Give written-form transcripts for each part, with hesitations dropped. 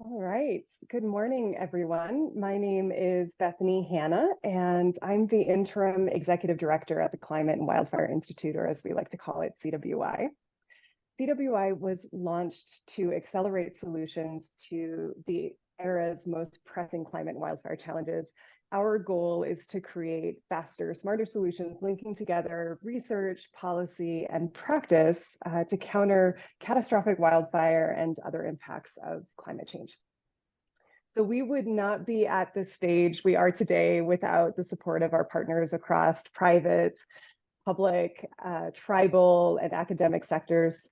All right. Good morning, everyone. My name is Bethany Hanna, and I'm the Interim Executive Director at the Climate and Wildfire Institute, or as we like to call it, CWI. CWI was launched to accelerate solutions to the era's most pressing climate and wildfire challenges. Our goal is to create faster, smarter solutions, linking together research, policy, and practice to counter catastrophic wildfire and other impacts of climate change. So we would not be at the stage we are today without the support of our partners across private, public, tribal, and academic sectors.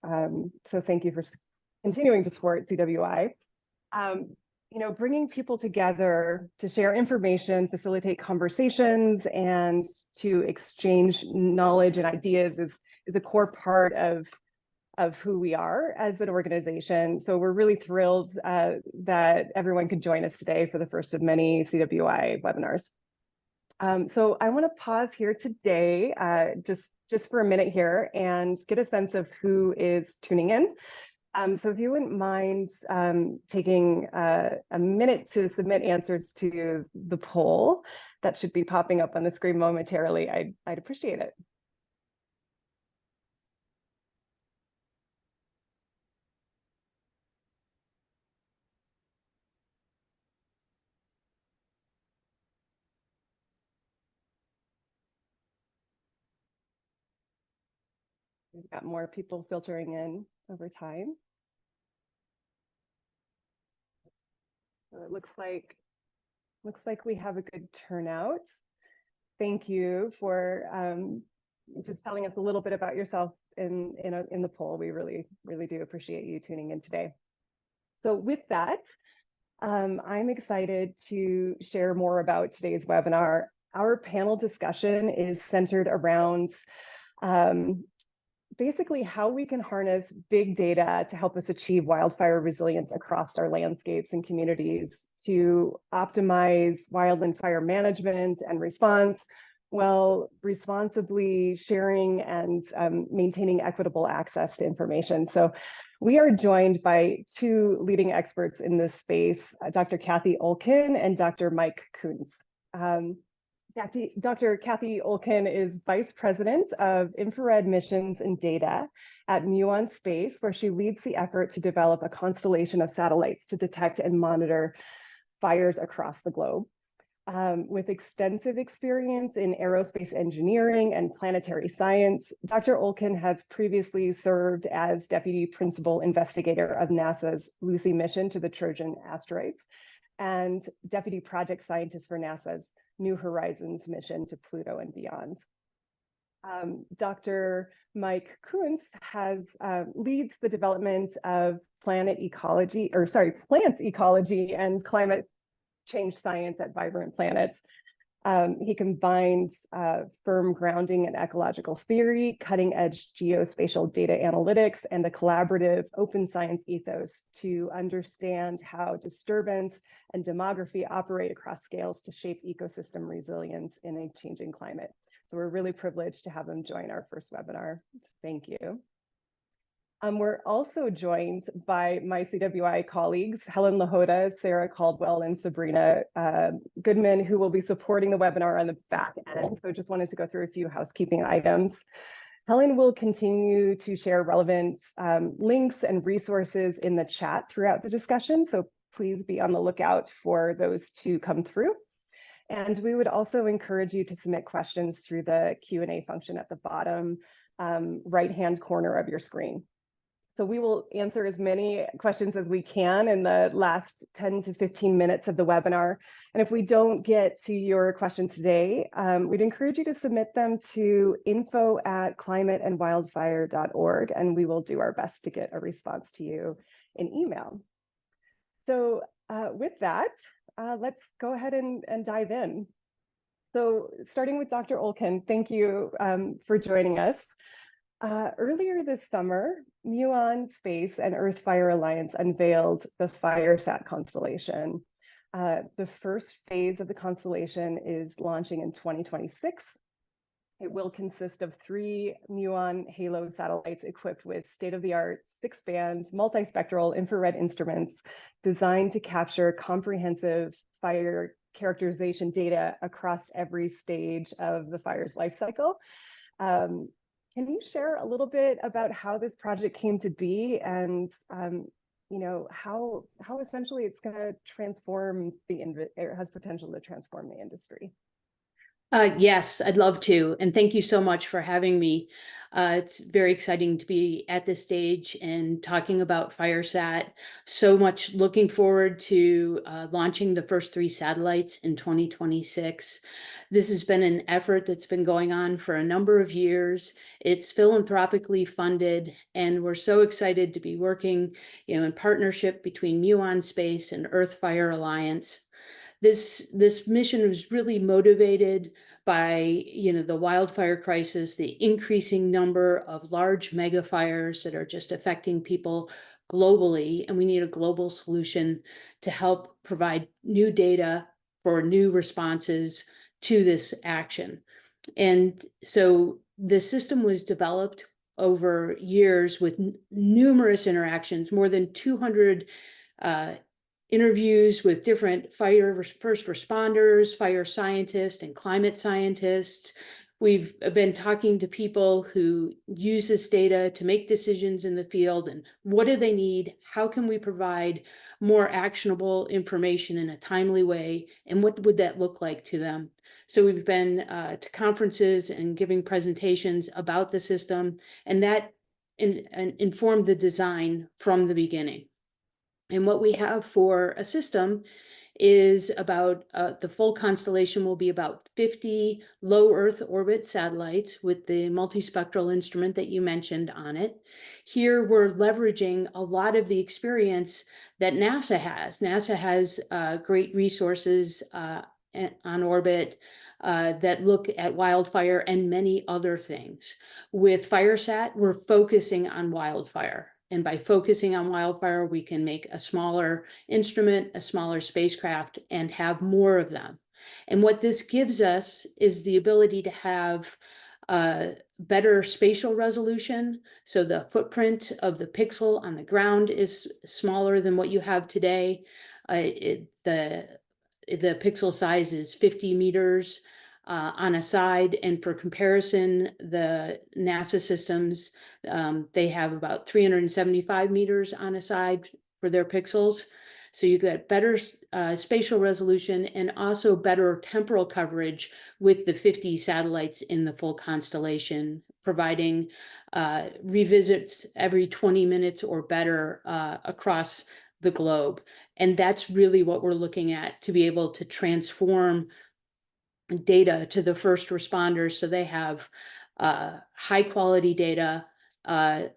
So thank you for continuing to support CWI. Bringing people together to share information, facilitate conversations, and to exchange knowledge and ideas is a core part of who we are as an organization. So we're really thrilled that everyone could join us today for the first of many CWI webinars. So I want to pause here today, just for a minute here, and get a sense of who is tuning in. So if you wouldn't mind taking a minute to submit answers to the poll that should be popping up on the screen momentarily, I'd appreciate it. We've got more people filtering in over time. So it looks like we have a good turnout. Thank you for just telling us a little bit about yourself in the poll. We really do appreciate you tuning in today. So with that, I'm excited to share more about today's webinar. Our panel discussion is centered around basically how we can harness big data to help us achieve wildfire resilience across our landscapes and communities, to optimize wild and fire management and response, while responsibly sharing and maintaining equitable access to information. So we are joined by two leading experts in this space, Dr. Cathy Olkin and Dr. Mike Koontz. Dr. Cathy Olkin is Vice President of Infrared Missions and Data at Muon Space, where she leads the effort to develop a constellation of satellites to detect and monitor fires across the globe. With extensive experience in aerospace engineering and planetary science, Dr. Olkin has previously served as Deputy Principal Investigator of NASA's Lucy mission to the Trojan asteroids and Deputy Project Scientist for NASA's New Horizons mission to Pluto and beyond. Dr. Mike Koontz leads the development of plant ecology and climate change science at Vibrant Planets. He combines firm grounding in ecological theory, cutting-edge geospatial data analytics, and a collaborative open science ethos to understand how disturbance and demography operate across scales to shape ecosystem resilience in a changing climate. So we're really privileged to have him join our first webinar. Thank you. We're also joined by my CWI colleagues, Helen Lahota, Sarah Caldwell, and Sabrina Goodman, who will be supporting the webinar on the back end. So just wanted to go through a few housekeeping items. Helen will continue to share relevant links and resources in the chat throughout the discussion. So please be on the lookout for those to come through. And we would also encourage you to submit questions through the Q&A function at the bottom right-hand corner of your screen. So we will answer as many questions as we can in the last 10 to 15 minutes of the webinar. And if we don't get to your questions today, we'd encourage you to submit them to info@climateandwildfire.org, and we will do our best to get a response to you in email. So with that, let's go ahead and dive in. So starting with Dr. Olkin, thank you for joining us. Earlier this summer, Muon Space and Earth-Fire Alliance unveiled the FireSat constellation. The first phase of the constellation is launching in 2026. It will consist of 3 Muon Halo satellites equipped with state-of-the-art 6-band multispectral infrared instruments designed to capture comprehensive fire characterization data across every stage of the fire's life cycle. Can you share a little bit about how this project came to be and how essentially it's going to transform it has potential to transform the industry? Yes, I'd love to. And thank you so much for having me. It's very exciting to be at this stage and talking about FireSat. So much looking forward to launching the first 3 satellites in 2026. This has been an effort that's been going on for a number of years. It's philanthropically funded, and we're so excited to be working, in partnership between Muon Space and Earthfire Alliance. This mission was really motivated by the wildfire crisis, the increasing number of large mega fires that are just affecting people globally, and we need a global solution to help provide new data for new responses to this action. And so the system was developed over years with numerous interactions, more than 200 interviews with different first responders, fire scientists, and climate scientists. We've been talking to people who use this data to make decisions in the field, and what do they need? How can we provide more actionable information in a timely way? And what would that look like to them? So we've been to conferences and giving presentations about the system, and that informed the design from the beginning. And what we have for a system is about the full constellation will be about 50 low Earth orbit satellites with the multispectral instrument that you mentioned on it. Here we're leveraging a lot of the experience that NASA has. NASA has great resources on orbit that look at wildfire and many other things. With FireSat, we're focusing on wildfire. And by focusing on wildfire, we can make a smaller instrument, a smaller spacecraft, and have more of them. And what this gives us is the ability to have better spatial resolution. So the footprint of the pixel on the ground is smaller than what you have today. The pixel size is 50 meters on a side, and for comparison, the NASA systems, they have about 375 meters on a side for their pixels. So you get better spatial resolution and also better temporal coverage with the 50 satellites in the full constellation, providing revisits every 20 minutes or better across the globe. And that's really what we're looking at, to be able to transform data to the first responders so they have high quality data,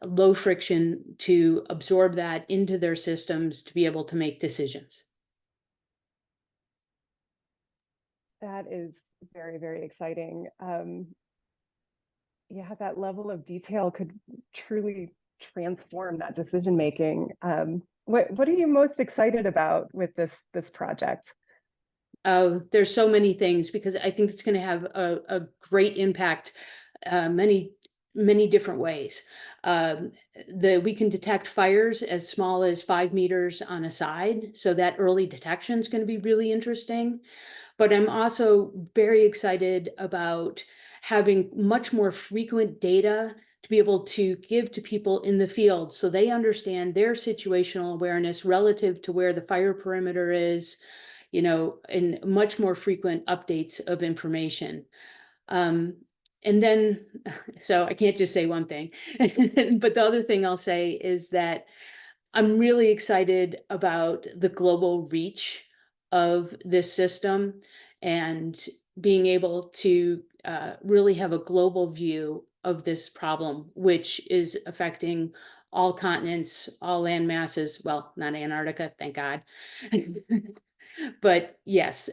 low friction to absorb that into their systems to be able to make decisions. That is very, very exciting. Yeah, that level of detail could truly transform that decision making. What are you most excited about with this project? There's so many things, because I think it's going to have a great impact many different ways. We can detect fires as small as 5 meters on a side, so that early detection is going to be really interesting. But I'm also very excited about having much more frequent data to be able to give to people in the field so they understand their situational awareness relative to where the fire perimeter is, and much more frequent updates of information. And then, so I can't just say one thing, but the other thing I'll say is that I'm really excited about the global reach of this system and being able to really have a global view of this problem, which is affecting all continents, all land masses. Well, not Antarctica, thank God. But yes,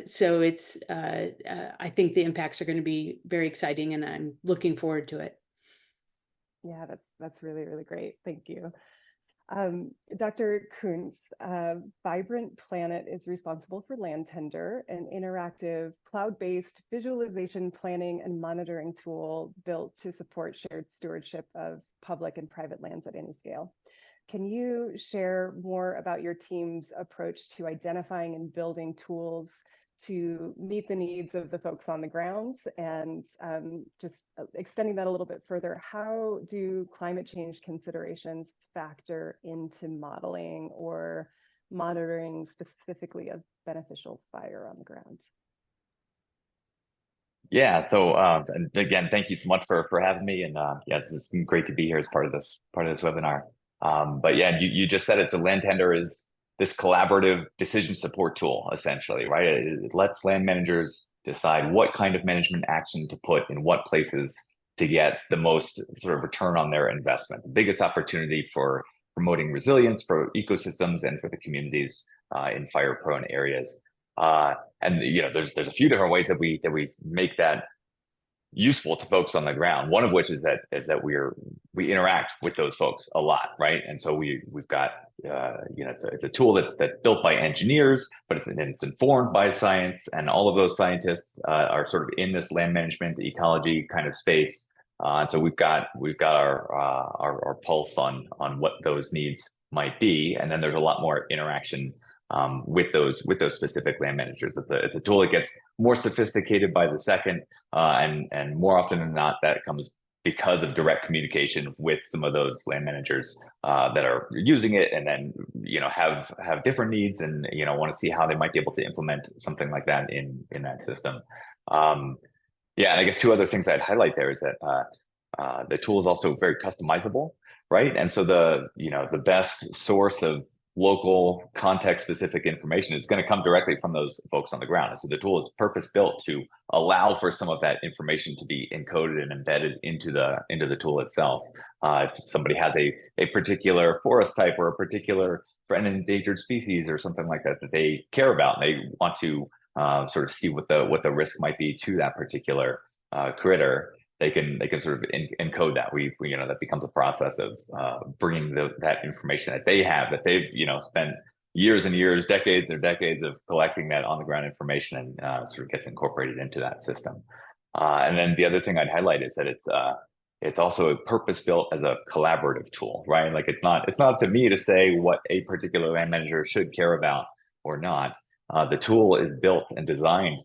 so it's, I think the impacts are going to be very exciting, and I'm looking forward to it. Yeah, that's really, really great. Thank you. Dr. Koontz, Vibrant Planet is responsible for Land Tender, an interactive cloud-based visualization, planning, and monitoring tool built to support shared stewardship of public and private lands at any scale. Can you share more about your team's approach to identifying and building tools to meet the needs of the folks on the ground? And just extending that a little bit further, how do climate change considerations factor into modeling or monitoring specifically of beneficial fire on the ground? Yeah, so and again, thank you so much for having me, and yeah, it's just great to be here as part of this webinar. But yeah, you just said it. So Land Tender is this collaborative decision support tool, essentially, right? It lets land managers decide what kind of management action to put in what places to get the most sort of return on their investment, the biggest opportunity for promoting resilience for ecosystems and for the communities in fire-prone areas. And there's a few different ways that we make that useful to folks on the ground. One of which is that we interact with those folks a lot, right? And so we've got it's a tool that's built by engineers, but it's informed by science, and all of those scientists are sort of in this land management ecology kind of space. And so we've got our pulse on what those needs might be, and then there's a lot more interaction with those specific land managers. It's a tool that gets more sophisticated by the second, and more often than not, that comes because of direct communication with some of those land managers that are using it, and then have different needs, and want to see how they might be able to implement something like that in that system. Yeah, and I guess two other things I'd highlight there is that the tool is also very customizable, right? And so the best source of local context-specific information is going to come directly from those folks on the ground. And so the tool is purpose-built to allow for some of that information to be encoded and embedded into the tool itself. If somebody has a particular forest type or a particular threatened endangered species or something like that they care about, and they want to sort of see what the risk might be to that particular critter, they can sort of encode that. That becomes a process of bringing that information that they have, that they've spent years and years, decades or decades of collecting that on the ground information, and sort of gets incorporated into that system. And then the other thing I'd highlight is that it's also purpose built as a collaborative tool, right? Like it's not up to me to say what a particular land manager should care about or not. The tool is built and designed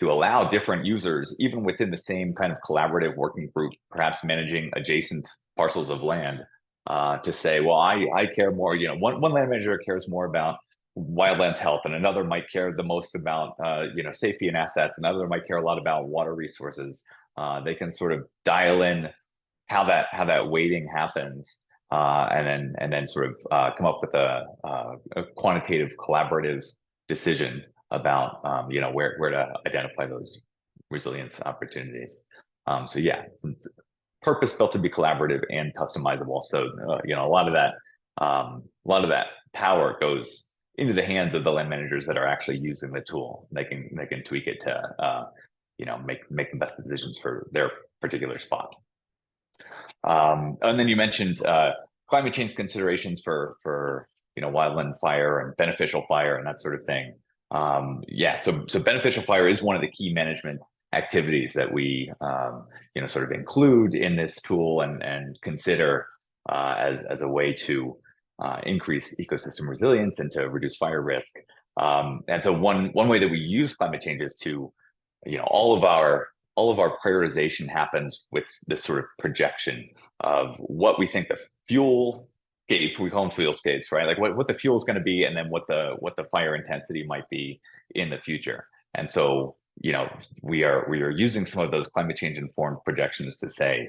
to allow different users, even within the same kind of collaborative working group, perhaps managing adjacent parcels of land, to say, well, I care more. One land manager cares more about wildlands health, and another might care the most about safety and assets. Another might care a lot about water resources. They can sort of dial in how that weighting happens, and then sort of come up with a quantitative collaborative decision about where to identify those resilience opportunities. So yeah, it's purpose built to be collaborative and customizable. So a lot of that power goes into the hands of the land managers that are actually using the tool. They can tweak it to make the best decisions for their particular spot. And then you mentioned climate change considerations for wildland fire and beneficial fire and that sort of thing. Yeah, so beneficial fire is one of the key management activities that we sort of include in this tool and consider as a way to increase ecosystem resilience and to reduce fire risk. And so one way that we use climate change is to all of our prioritization happens with this sort of projection of what we think the fuel scape, we call them fuel scapes, right? Like what the fuel is going to be, and then what the fire intensity might be in the future. And so, we are using some of those climate change informed projections to say,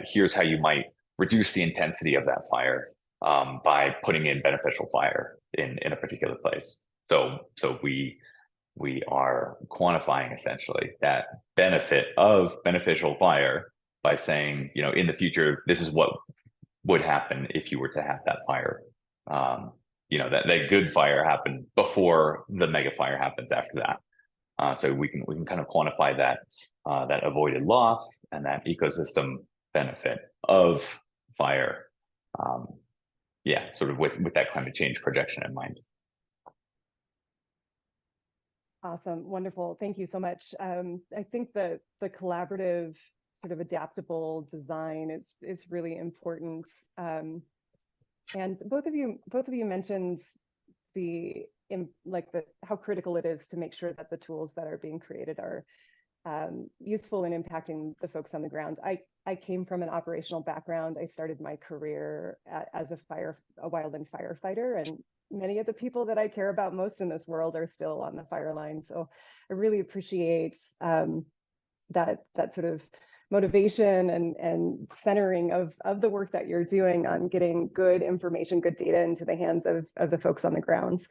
here's how you might reduce the intensity of that fire by putting in beneficial fire in a particular place. So we are quantifying essentially that benefit of beneficial fire by saying, in the future, this is what would happen if you were to have that fire. That good fire happened before the mega fire happens after that. So we can kind of quantify that avoided loss and that ecosystem benefit of fire. yeah, sort of with that climate change projection in mind. Awesome, wonderful. Thank you so much. I think the collaborative sort of adaptable design is really important. And both of you mentioned how critical it is to make sure that the tools that are being created are useful in impacting the folks on the ground. I came from an operational background. I started my career as a wildland firefighter, and many of the people that I care about most in this world are still on the fire line. So I really appreciate that sort of motivation and centering of the work that you're doing on getting good information, good data into the hands of the folks on the ground.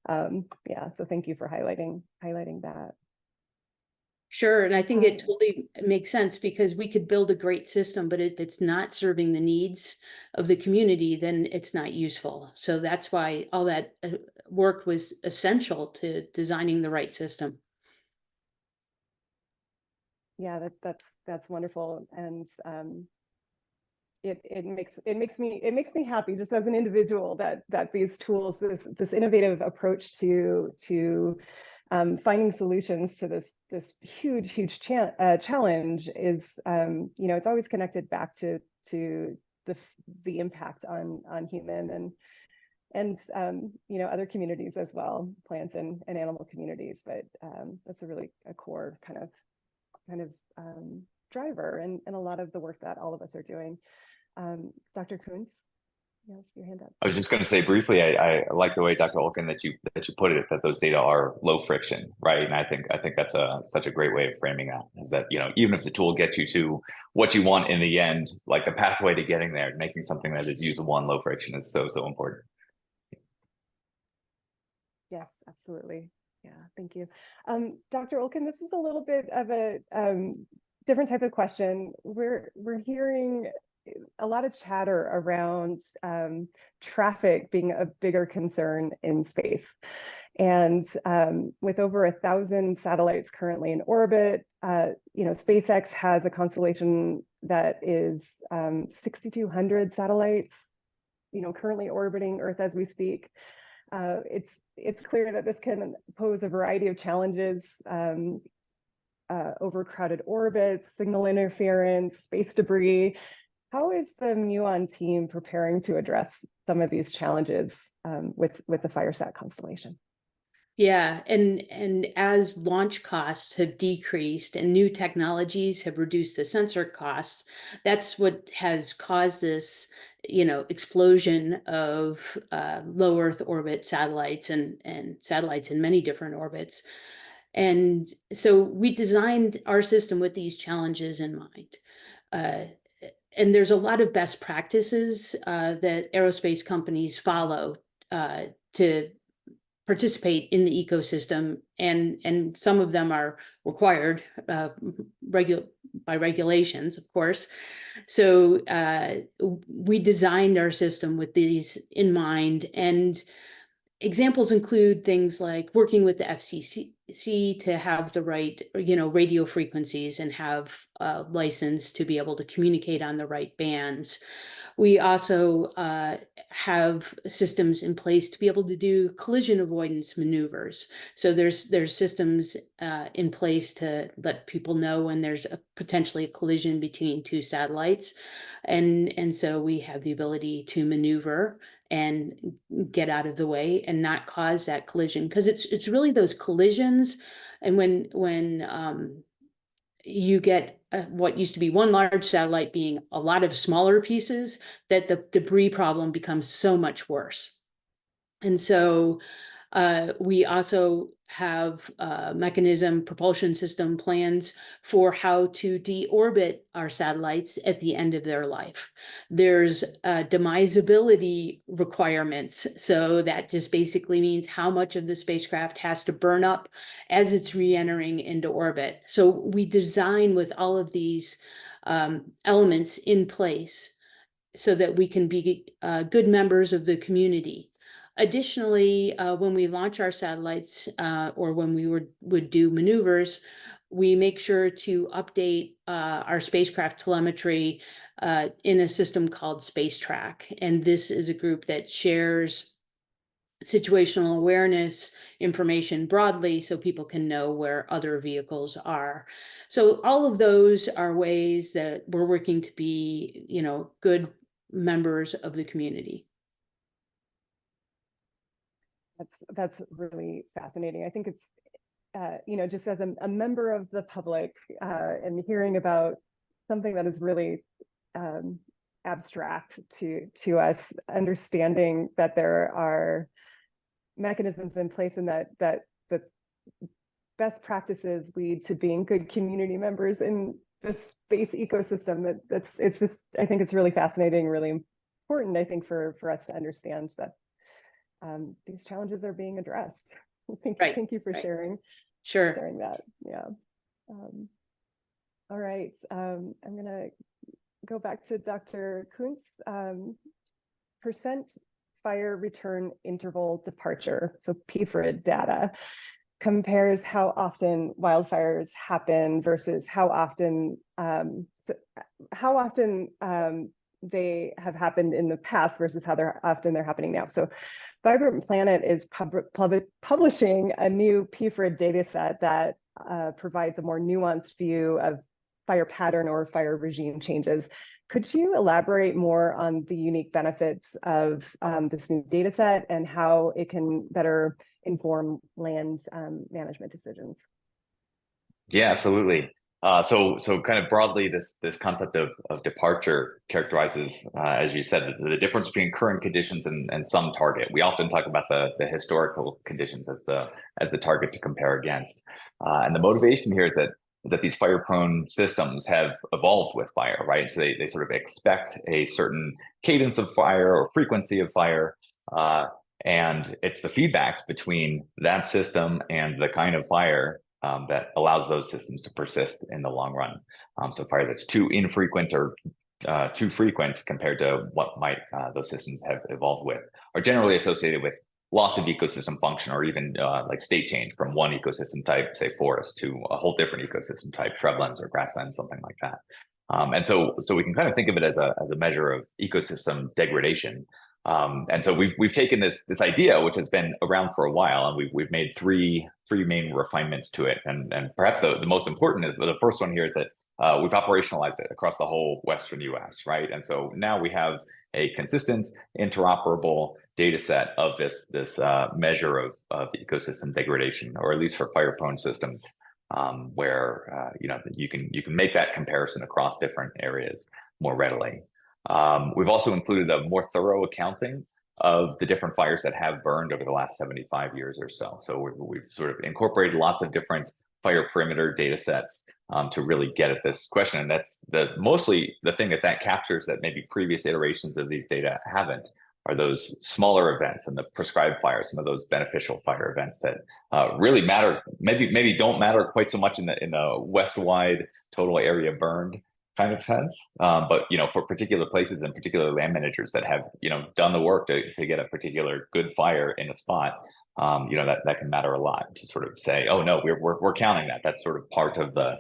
Yeah, so thank you for highlighting that. Sure, and I think it totally makes sense, because we could build a great system, but if it's not serving the needs of the community, then it's not useful. So that's why all that work was essential to designing the right system. Yeah, that's wonderful, and it makes me happy just as an individual that these tools, this innovative approach to finding solutions to this huge challenge is, it's always connected back to the impact on human and other communities as well, plants and animal communities. But that's a core kind of driver and a lot of the work that all of us are doing. Dr. Koontz, you have your hand up. I was just going to say briefly, I like the way, Dr. Olkin, that you put it, that those data are low friction, right? And I think that's such a great way of framing that, is that, even if the tool gets you to what you want in the end, like the pathway to getting there, making something that is usable and low friction is so important. Yes, absolutely. Yeah, thank you. Dr. Olkin, this is a little bit of a different type of question. We're hearing a lot of chatter around traffic being a bigger concern in space. And with over 1,000 satellites currently in orbit, SpaceX has a constellation that is 6,200 satellites, currently orbiting Earth as we speak. It's clear that this can pose a variety of challenges, overcrowded orbits, signal interference, space debris. How is the Muon team preparing to address some of these challenges with the FireSat constellation? Yeah, and as launch costs have decreased and new technologies have reduced the sensor costs, that's what has caused this, explosion of low Earth orbit satellites and satellites in many different orbits. And so we designed our system with these challenges in mind. And there's a lot of best practices that aerospace companies follow to participate in the ecosystem, and some of them are required by regulations, of course. So we designed our system with these in mind, and examples include things like working with the FCC to have the right, radio frequencies and have a license to be able to communicate on the right bands. We also have systems in place to be able to do collision avoidance maneuvers. So there's systems in place to let people know when there's potentially a collision between two satellites. And so we have the ability to maneuver and get out of the way and not cause that collision, because it's really those collisions. And when you get what used to be one large satellite being a lot of smaller pieces, that the debris problem becomes so much worse. And so we also have propulsion system plans for how to deorbit our satellites at the end of their life. There's demisability requirements. So that just basically means how much of the spacecraft has to burn up as it's re-entering into orbit. So we design with all of these elements in place so that we can be good members of the community. Additionally, when we launch our satellites or when we would do maneuvers, we make sure to update our spacecraft telemetry in a system called SpaceTrack. And this is a group that shares situational awareness information broadly so people can know where other vehicles are. So all of those are ways that we're working to be, good members of the community. That's really fascinating. I think it's, just as a member of the public and hearing about something that is really abstract to us, understanding that there are mechanisms in place and that the best practices lead to being good community members in the space ecosystem. It's just, I think it's really fascinating, really important, I think, for us to understand that these challenges are being addressed. Thank you for sharing. Sure. Sharing that. Yeah. All right. I'm going to go back to Dr. Koontz. Percent fire return interval departure, so PFRID data, compares how often wildfires happen versus how often they have happened in the past versus how often they're happening now. So Vibrant Planet is publishing a new PFRID data set that provides a more nuanced view of fire pattern or fire regime changes. Could you elaborate more on the unique benefits of this new data set and how it can better inform land management decisions? Yeah, absolutely. So kind of broadly, this concept of departure characterizes, as you said, the difference between current conditions and some target. We often talk about the historical conditions as the target to compare against. And the motivation here is that these fire-prone systems have evolved with fire, right? So they sort of expect a certain cadence of fire or frequency of fire, and it's the feedbacks between that system and the kind of fire that allows those systems to persist in the long run. So fire that's too infrequent or too frequent compared to what might those systems have evolved with are generally associated with loss of ecosystem function, or even like state change from one ecosystem type, say forest, to a whole different ecosystem type, shrublands or grasslands, something like that. And so we can kind of think of it as a measure of ecosystem degradation. And so we've taken this idea, which has been around for a while, and we've made three main refinements to it. And perhaps the most important is, the first one here is that we've operationalized it across the whole Western US, right? And so now we have a consistent, interoperable data set of this measure of ecosystem degradation, or at least for fire-prone systems, where you can make that comparison across different areas more readily. We've also included a more thorough accounting of the different fires that have burned over the last 75 years or so. So we've sort of incorporated lots of different fire perimeter data sets to really get at this question. And that's mostly the thing that captures that maybe previous iterations of these data haven't, are those smaller events and the prescribed fires, some of those beneficial fire events that really matter, maybe don't matter quite so much in the West-wide total area burned kind of sense, but for particular places and particular land managers that have done the work to get a particular good fire in a spot, that can matter a lot, to sort of say, oh no, we're counting that. That's sort of part of that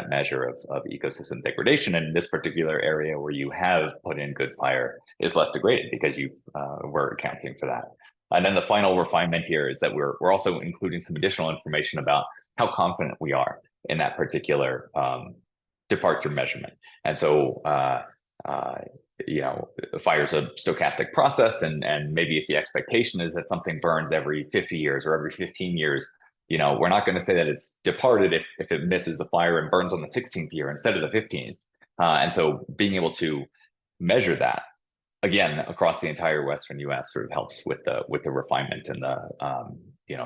measure of ecosystem degradation. And this particular area where you have put in good fire is less degraded because we're accounting for that. And then the final refinement here is that we're also including some additional information about how confident we are in that particular departure measurement. And so fire is a stochastic process, and maybe if the expectation is that something burns every 50 years or every 15 years, we're not going to say that it's departed if it misses a fire and burns on the 16th year instead of the 15th. And so being able to measure that again across the entire Western US sort of helps with the refinement and the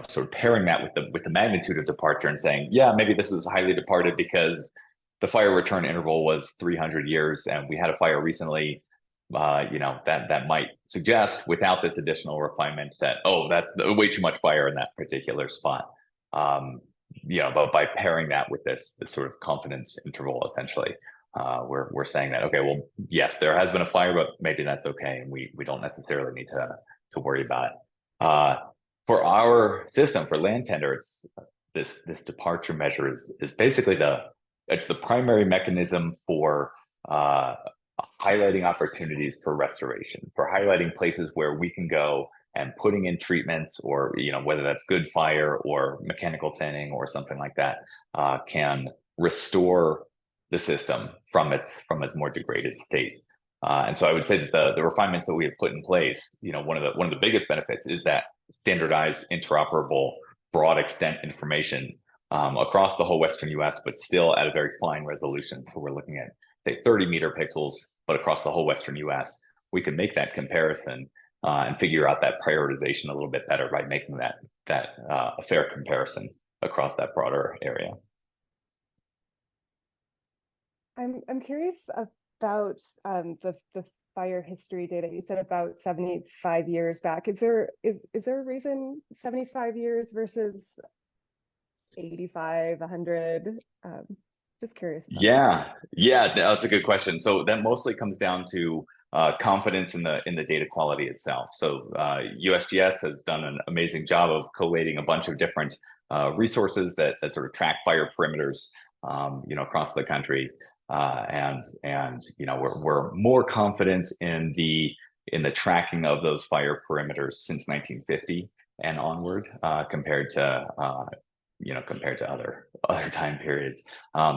sort of pairing that with the magnitude of departure and saying, yeah, maybe this is highly departed because the fire return interval was 300 years, and we had a fire recently, that might suggest, without this additional refinement, that, that's way too much fire in that particular spot. But by pairing that with this sort of confidence interval, essentially, we're saying that, okay, well, yes, there has been a fire, but maybe that's okay, and we don't necessarily need to worry about it. For our system, for Land Tender, this departure measure is basically it's the primary mechanism for highlighting opportunities for restoration, for highlighting places where we can go and putting in treatments, or whether that's good fire or mechanical thinning or something like that, can restore the system from its more degraded state. And so I would say that the refinements that we have put in place, one of the biggest benefits is that standardized, interoperable, broad extent information across the whole Western US, but still at a very fine resolution. So we're looking at, say, 30 meter pixels, but across the whole Western US, we can make that comparison and figure out that prioritization a little bit better by making that a fair comparison across that broader area. I'm curious about the fire history data. You said about 75 years back. Is there a reason 75 years versus 85, 100? Just curious. Yeah, that's a good question. So that mostly comes down to confidence in the data quality itself. So USGS has done an amazing job of collating a bunch of different resources that sort of track fire perimeters, across the country, and we're more confident in the tracking of those fire perimeters since 1950 and onward, compared to other time periods.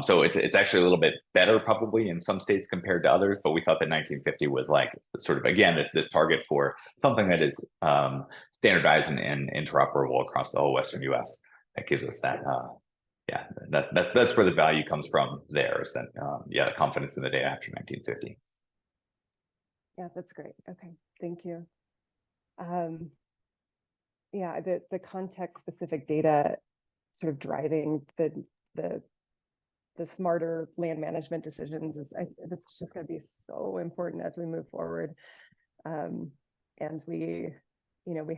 So it's actually a little bit better probably in some states compared to others, but we thought that 1950 was like sort of, again, this target for something that is standardized and interoperable across the whole Western US. That gives us that, that's where the value comes from there, is that, the confidence in the data after 1950. Yeah, that's great. Okay, thank you. The context specific data sort of driving the smarter land management decisions it's just going to be so important as we move forward. And we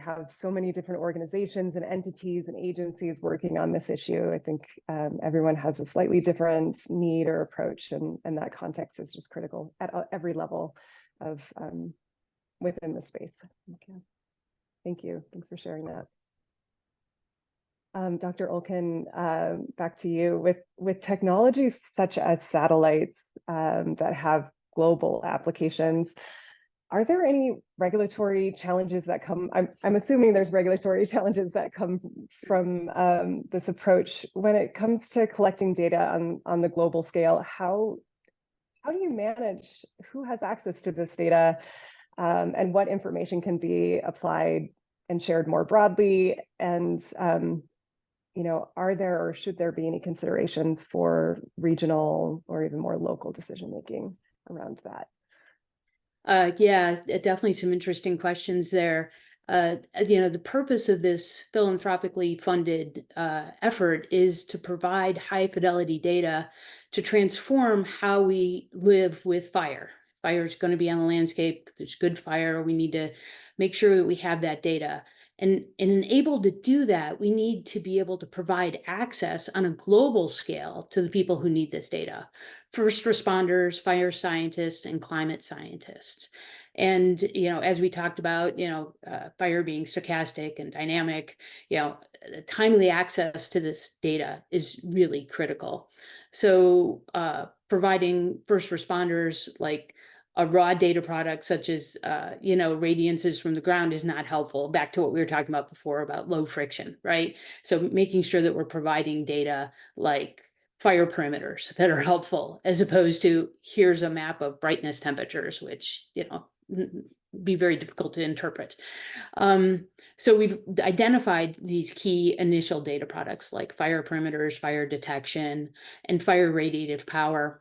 have so many different organizations and entities and agencies working on this issue. I think everyone has a slightly different need or approach, and that context is just critical at every level of within the space. Okay. Thank you. Thanks for sharing that. Dr. Olkin, back to you. With technologies such as satellites that have global applications, are there any regulatory challenges that come? I'm assuming there's regulatory challenges that come from this approach when it comes to collecting data on the global scale. How do you manage who has access to this data, and what information can be applied and shared more broadly? And are there or should there be any considerations for regional or even more local decision making around that? Definitely some interesting questions there. The purpose of this philanthropically funded effort is to provide high fidelity data to transform how we live with fire. Fire is going to be on the landscape. There's good fire. We need to make sure that we have that data. And able to do that, we need to be able to provide access on a global scale to the people who need this data: first responders, fire scientists, and climate scientists. And, as we talked about, fire being stochastic and dynamic, timely access to this data is really critical. So providing first responders like a raw data product such as, radiances from the ground is not helpful. Back to what we were talking about before about low friction, right? So making sure that we're providing data like fire perimeters that are helpful, as opposed to here's a map of brightness temperatures, which, be very difficult to interpret. So we've identified these key initial data products like fire perimeters, fire detection, and fire radiative power.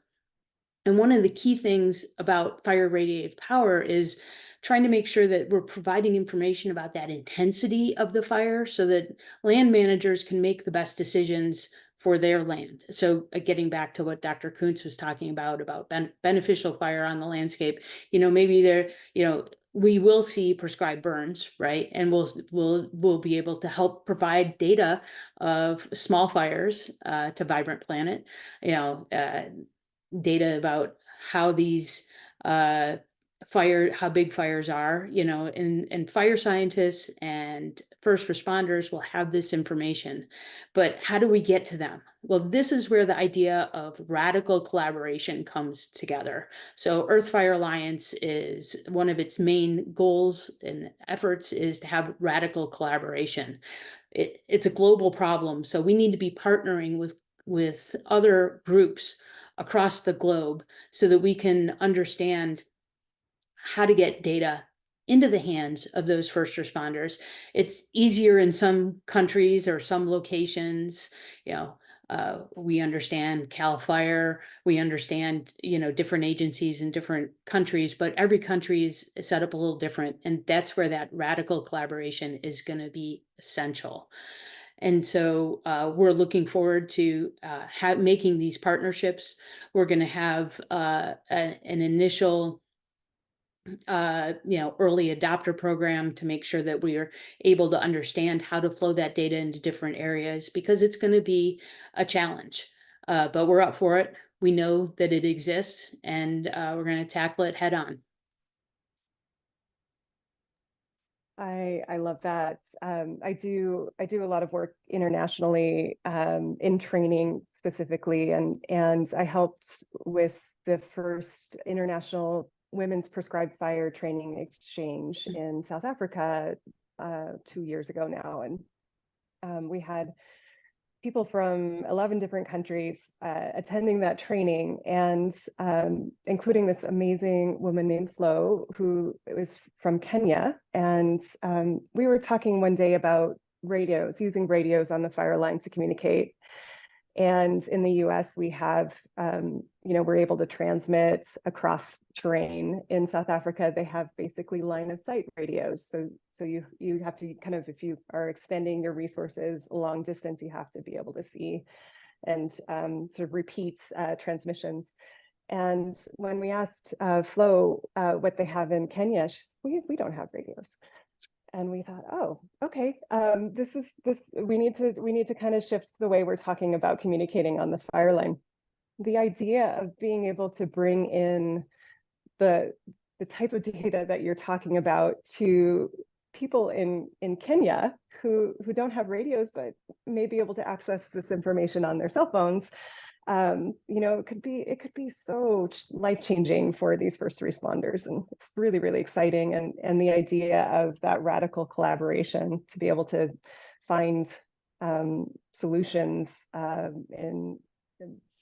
And one of the key things about fire radiative power is trying to make sure that we're providing information about that intensity of the fire so that land managers can make the best decisions for their land. So getting back to what Dr. Koontz was talking about beneficial fire on the landscape, maybe there, we will see prescribed burns, right? And we'll be able to help provide data of small fires to Vibrant Planet, data about how these how big fires are, and fire scientists and first responders will have this information, but how do we get to them? Well, this is where the idea of radical collaboration comes together. So Earth Fire Alliance is one of its main goals and efforts is to have radical collaboration. It's a global problem, so we need to be partnering with other groups across the globe so that we can understand how to get data into the hands of those first responders. It's easier in some countries or some locations. We understand CAL FIRE, we understand, different agencies in different countries, but every country is set up a little different. And that's where that radical collaboration is going to be essential. And so we're looking forward to making these partnerships. We're going to have an initial early adopter program to make sure that we are able to understand how to flow that data into different areas, because it's going to be a challenge. But we're up for it. We know that it exists, and we're going to tackle it head on. I love that. I do a lot of work internationally in training specifically, and I helped with the first international women's prescribed fire training exchange in South Africa 2 years ago now, and we had people from 11 different countries attending that training, and including this amazing woman named Flo, who was from Kenya. And we were talking one day about using radios on the fire line to communicate. And in the US, we have, we're able to transmit across terrain. In South Africa, they have basically line of sight radios. So you have to kind of, if you are extending your resources a long distance, you have to be able to see and sort of repeat transmissions. And when we asked Flo what they have in Kenya, she said, we don't have radios. And we thought, oh, okay, we need to kind of shift the way we're talking about communicating on the fire line. The idea of being able to bring in the type of data that you're talking about to people in Kenya who don't have radios but may be able to access this information on their cell phones, it could be so life-changing for these first responders, and it's really, really exciting. And the idea of that radical collaboration to be able to find solutions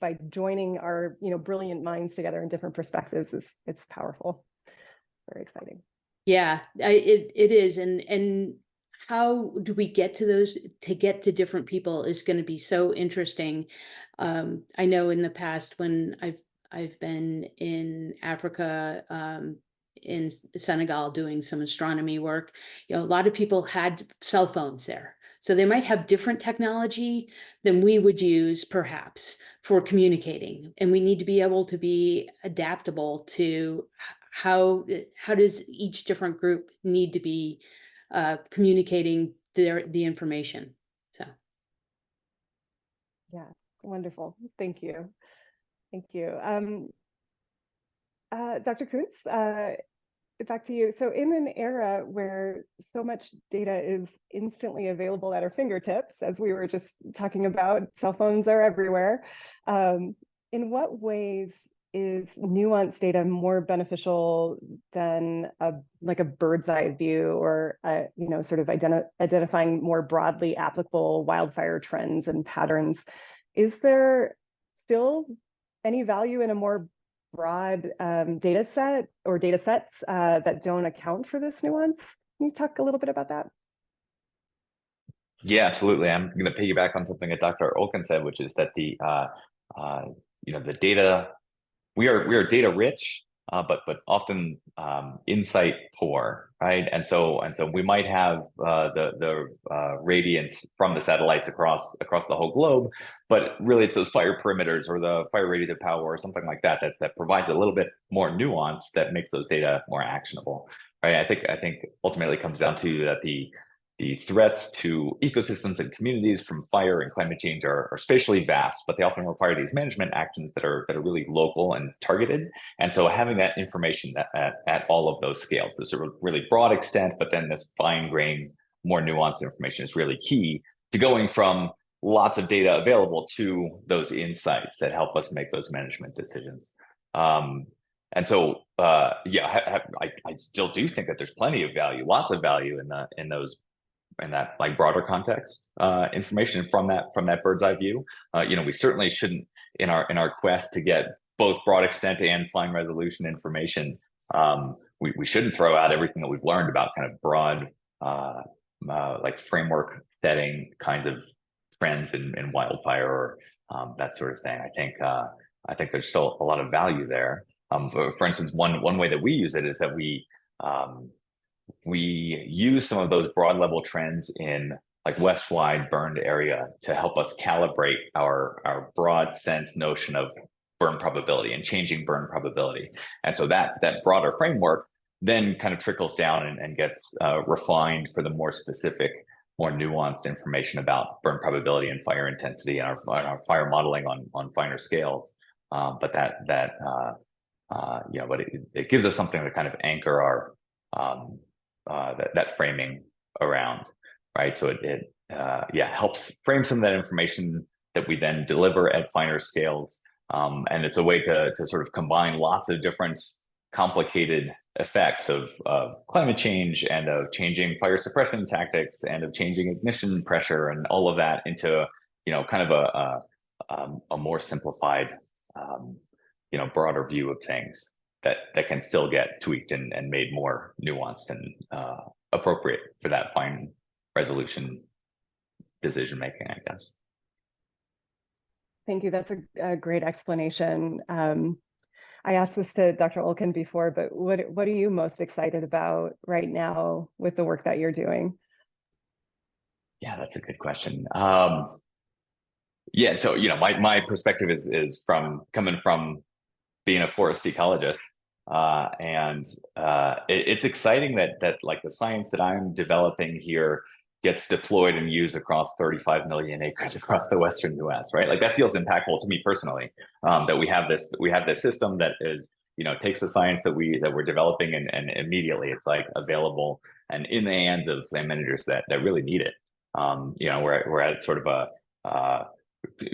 by joining our brilliant minds together in different perspectives it's powerful. It's very exciting. Yeah, it is, and how do we get to those, to get to different people is going to be so interesting. I know in the past when I've been in Africa, in Senegal doing some astronomy work, a lot of people had cell phones there. So they might have different technology than we would use perhaps for communicating. And we need to be able to be adaptable to how does each different group need to be communicating the information. So yeah, wonderful. Thank you. Dr. Koontz, back to you. So in an era where so much data is instantly available at our fingertips, as we were just talking about, cell phones are everywhere, in what ways is nuanced data more beneficial than a bird's eye view, or sort of identifying more broadly applicable wildfire trends and patterns? Is there still any value in a more broad data set or data sets that don't account for this nuance? Can you talk a little bit about that? Yeah, absolutely. I'm going to piggyback on something that Dr. Olkin said, which is that the data, we are data rich, but often insight poor, right? And so we might have the radiance from the satellites across the whole globe, but really it's those fire perimeters or the fire radiative power or something like that provides a little bit more nuance that makes those data more actionable, right? I think ultimately it comes down to that the the threats to ecosystems and communities from fire and climate change are spatially vast, but they often require these management actions that are really local and targeted. And so having that information at all of those scales, this is a really broad extent, but then this fine-grained, more nuanced information is really key to going from lots of data available to those insights that help us make those management decisions. And so, yeah, I still do think that there's plenty of value, lots of value in that like broader context information from that bird's eye view. You know, we certainly shouldn't in our quest to get both broad extent and fine resolution information. We shouldn't throw out everything that we've learned about kind of broad like framework setting kinds of trends in wildfire or that sort of thing. I think there's still a lot of value there. For instance, one way that we use it is that we use some of those broad level trends in like west-wide burned area to help us calibrate our broad sense notion of burn probability and changing burn probability. And so that broader framework then kind of trickles down and gets refined for the more specific, more nuanced information about burn probability and fire intensity and our fire modeling on finer scales. But you know, but it gives us something to kind of anchor our that framing around, right? So it helps frame some of that information that we then deliver at finer scales. And it's a way to sort of combine lots of different complicated effects of climate change and of changing fire suppression tactics and of changing ignition pressure and all of that into, you know, kind of a more simplified, you know, broader view of things that can still get tweaked and made more nuanced and appropriate for that fine resolution decision making, I guess. Thank you. That's a great explanation. I asked this to Dr. Olkin before, but what are you most excited about right now with the work that you're doing? Yeah, that's a good question. Yeah, so you know, my perspective is coming from being a forest ecologist, and it's exciting that like the science that I'm developing here gets deployed and used across 35 million acres across the Western US, right? Like that feels impactful to me personally, that we have this system that is, you know, takes the science that we're developing and immediately it's like available and in the hands of land managers that really need it. You know, we're at sort of a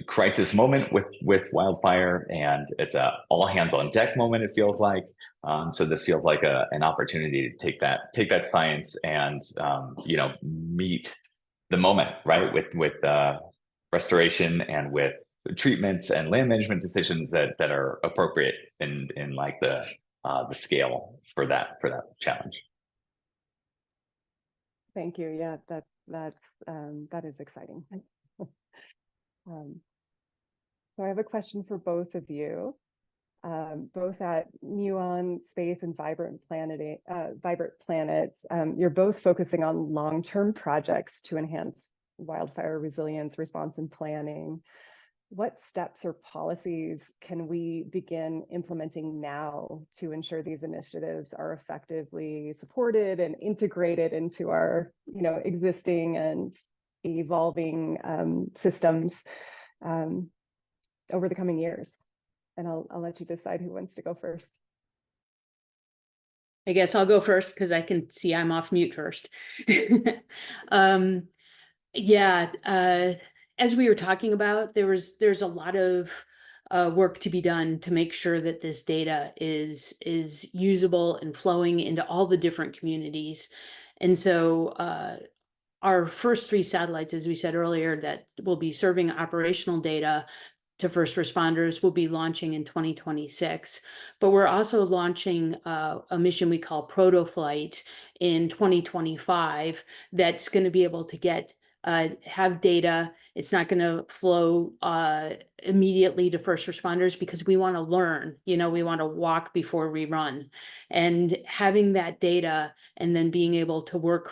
crisis moment with wildfire, and it's a all hands on deck moment, it feels like. So this feels like an opportunity to take that science and you know, meet the moment, right, with restoration and with treatments and land management decisions that are appropriate in like the scale for that challenge. Thank you. Yeah, that is exciting. So I have a question for both of you, both at Muon Space and Vibrant Planet. You're both focusing on long-term projects to enhance wildfire resilience, response, and planning. What steps or policies can we begin implementing now to ensure these initiatives are effectively supported and integrated into our, you know, existing and evolving systems over the coming years? And I'll let you decide who wants to go first. I guess I'll go first because I can see I'm off mute first. As we were talking about, there's a lot of work to be done to make sure that this data is usable and flowing into all the different communities. And so our first 3 satellites, as we said earlier, that will be serving operational data to first responders will be launching in 2026. But we're also launching a mission we call Protoflight in 2025 that's going to be able to have data. It's not going to flow immediately to first responders because we want to learn, you know, we want to walk before we run. And having that data and then being able to work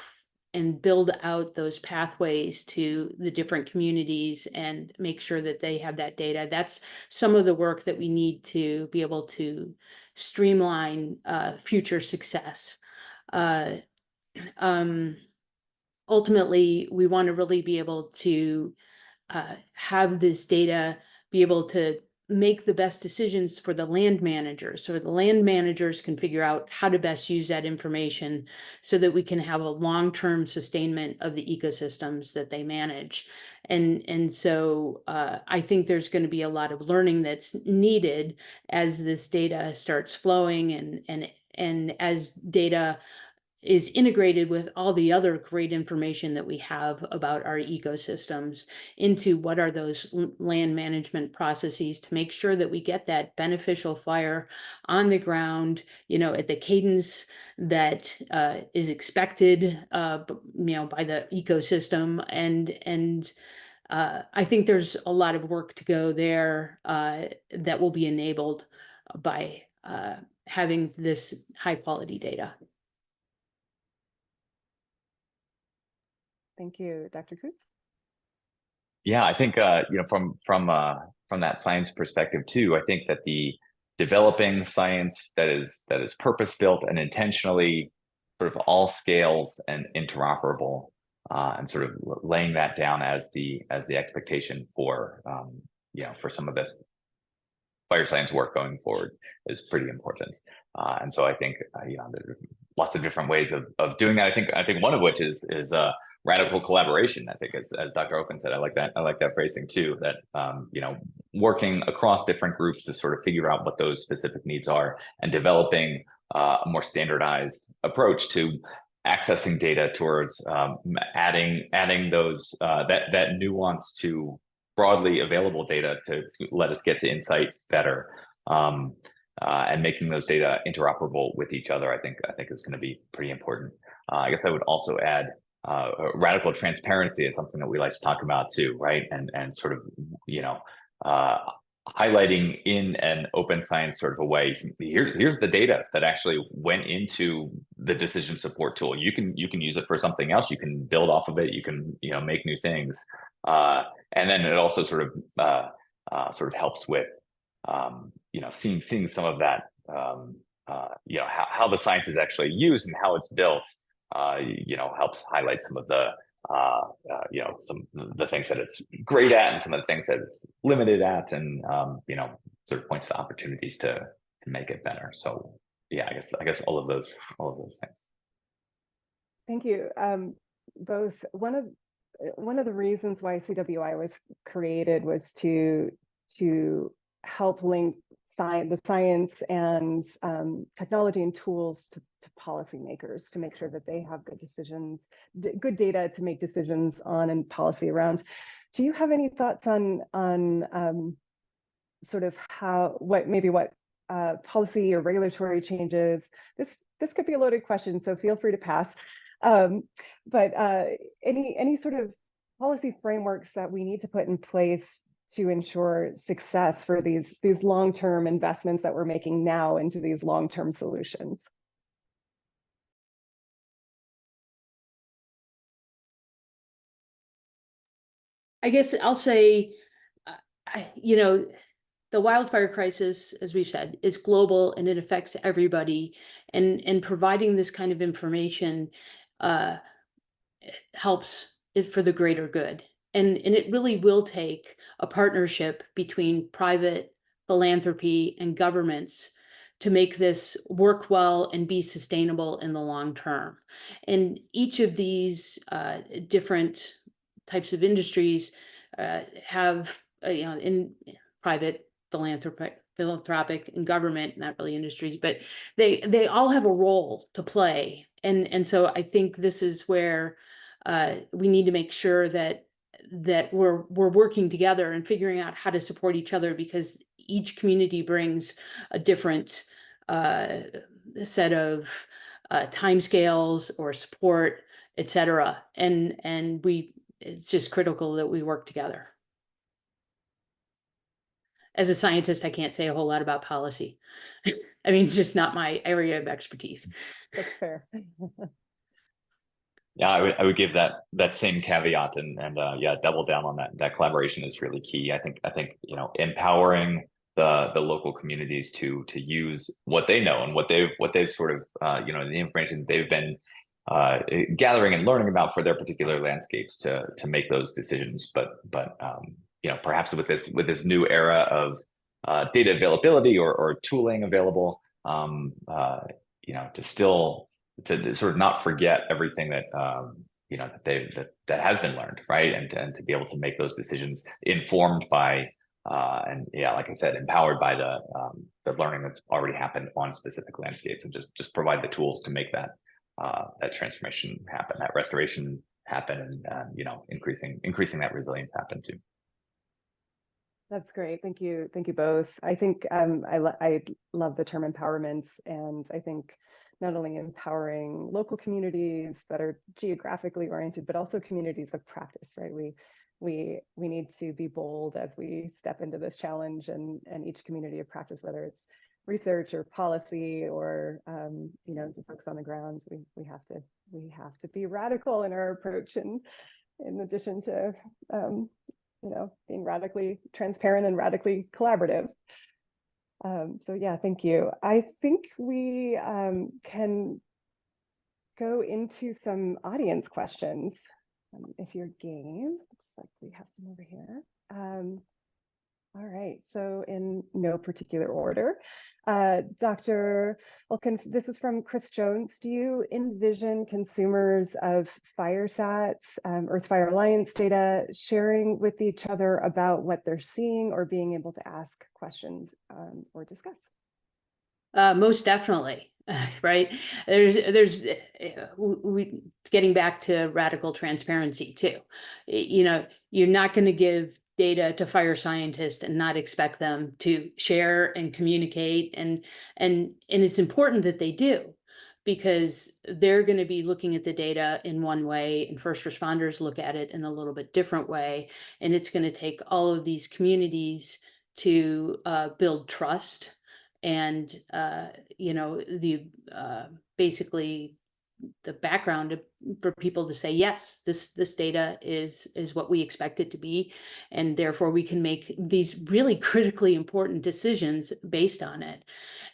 and build out those pathways to the different communities and make sure that they have that data. That's some of the work that we need to be able to streamline future success. ultimately, we want to really be able to have this data be able to make the best decisions for the land managers, so the land managers can figure out how to best use that information so that we can have a long-term sustainment of the ecosystems that they manage. And so I think there's going to be a lot of learning that's needed as this data starts flowing, and as data is integrated with all the other great information that we have about our ecosystems into what are those land management processes to make sure that we get that beneficial fire on the ground, at the cadence that is expected, by the ecosystem. And I think there's a lot of work to go there that will be enabled by having this high quality data. Thank you, Dr. Koontz. Yeah, I think from that science perspective too, I think that the developing science that is purpose built and intentionally sort of all scales and interoperable, and sort of laying that down as the expectation for for some of the fire science work going forward is pretty important. And so I think there are lots of different ways of doing that. I think one of which is radical collaboration. I think, as Dr. Olkin said, I like that phrasing too, that working across different groups to sort of figure out what those specific needs are and developing a more standardized approach to accessing data towards adding those that nuance to broadly available data to let us get to insight better, and making those data interoperable with each other. I think is going to be pretty important. I guess I would also add radical transparency is something that we like to talk about too, right? And sort of highlighting in an open science sort of a way. Here's the data that actually went into the decision support tool. You can use it for something else. You can build off of it. You can make new things. And then it also sort of helps with seeing some of that how the science is actually used and how it's built. Helps highlight some of the some of the things that it's great at and some of the things that it's limited at, and sort of points to opportunities to make it better. So yeah, I guess all of those things. Thank you. Both one of the reasons why CWI was created was to help link the science and technology and tools to policymakers to make sure that they have good data to make decisions on and policy around. Do you have any thoughts on sort of what policy or regulatory changes? This could be a loaded question, so feel free to pass. But any sort of policy frameworks that we need to put in place to ensure success for these long-term investments that we're making now into these long-term solutions? I guess I'll say, the wildfire crisis, as we've said, is global and it affects everybody. And providing this kind of information helps is for the greater good. And it really will take a partnership between private philanthropy and governments to make this work well and be sustainable in the long term. And each of these different types of industries have, in private, philanthropic and government, not really industries, but they all have a role to play. And so I think this is where we need to make sure that we're working together and figuring out how to support each other, because each community brings a different set of timescales or support, et cetera. And it's just critical that we work together. As a scientist, I can't say a whole lot about policy. I mean, it's just not my area of expertise. That's fair. Yeah, I would give that same caveat and yeah, double down on that. That collaboration is really key. I think empowering the local communities to use what they know and what they've sort of the information they've been gathering and learning about for their particular landscapes to make those decisions. But perhaps with this new era of data availability or tooling available, to sort of not forget everything that that has been learned, right, and to be able to make those decisions informed by like I said, empowered by the learning that's already happened on specific landscapes, and just provide the tools to make that transformation happen, that restoration happen, and increasing that resilience happen too. That's great. Thank you both. I think I love the term empowerment, and I think not only empowering local communities that are geographically oriented, but also communities of practice, right? We need to be bold as we step into this challenge, and each community of practice, whether it's research or policy or the folks on the ground, we have to be radical in our approach, and in addition to being radically transparent and radically collaborative. So yeah, thank you. I think we can go into some audience questions if you're game. Looks like we have some over here. All right, so in no particular order, Dr. Olkin, this is from Chris Jones. Do you envision consumers of FireSats, Earth Fire Alliance data, sharing with each other about what they're seeing, or being able to ask questions or discuss? Most definitely, right? There's getting back to radical transparency too. You're not going to give data to fire scientists and not expect them to share and communicate, and it's important that they do, because they're going to be looking at the data in one way and first responders look at it in a little bit different way, and it's going to take all of these communities to build trust, and basically the background for people to say, yes, this data is what we expect it to be, and therefore we can make these really critically important decisions based on it.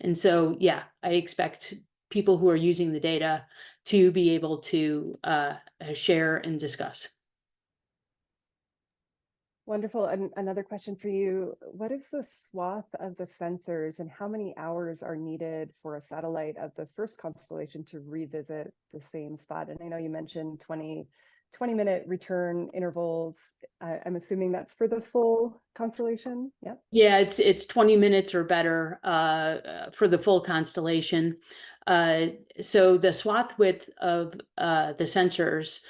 And so, yeah, I expect people who are using the data to be able to share and discuss. Wonderful. And another question for you. What is the swath of the sensors, and how many hours are needed for a satellite of the first constellation to revisit the same spot? And I know you mentioned 20-minute return intervals. I'm assuming that's for the full constellation. Yeah. Yeah, it's 20 minutes or better for the full constellation. So the swath width of the sensors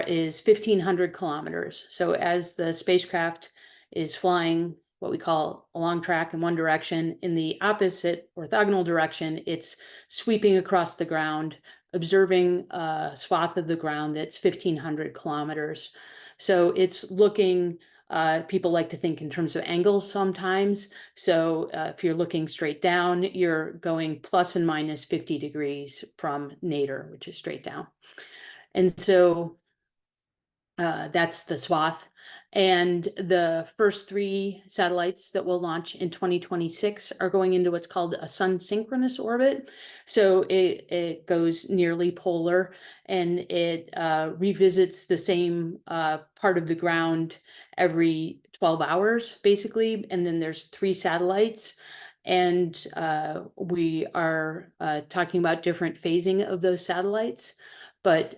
is 1,500 kilometers. So as the spacecraft is flying what we call a long track in one direction, in the opposite orthogonal direction, it's sweeping across the ground, observing a swath of the ground that's 1,500 kilometers. So it's looking, people like to think in terms of angles sometimes. So if you're looking straight down, you're going plus and minus 50 degrees from nadir, which is straight down. And so that's the swath. And the first 3 satellites that will launch in 2026 are going into what's called a sun synchronous orbit. So it goes nearly polar, and it revisits the same part of the ground every 12 hours, basically. And then there's 3 satellites. And we are talking about different phasing of those satellites, but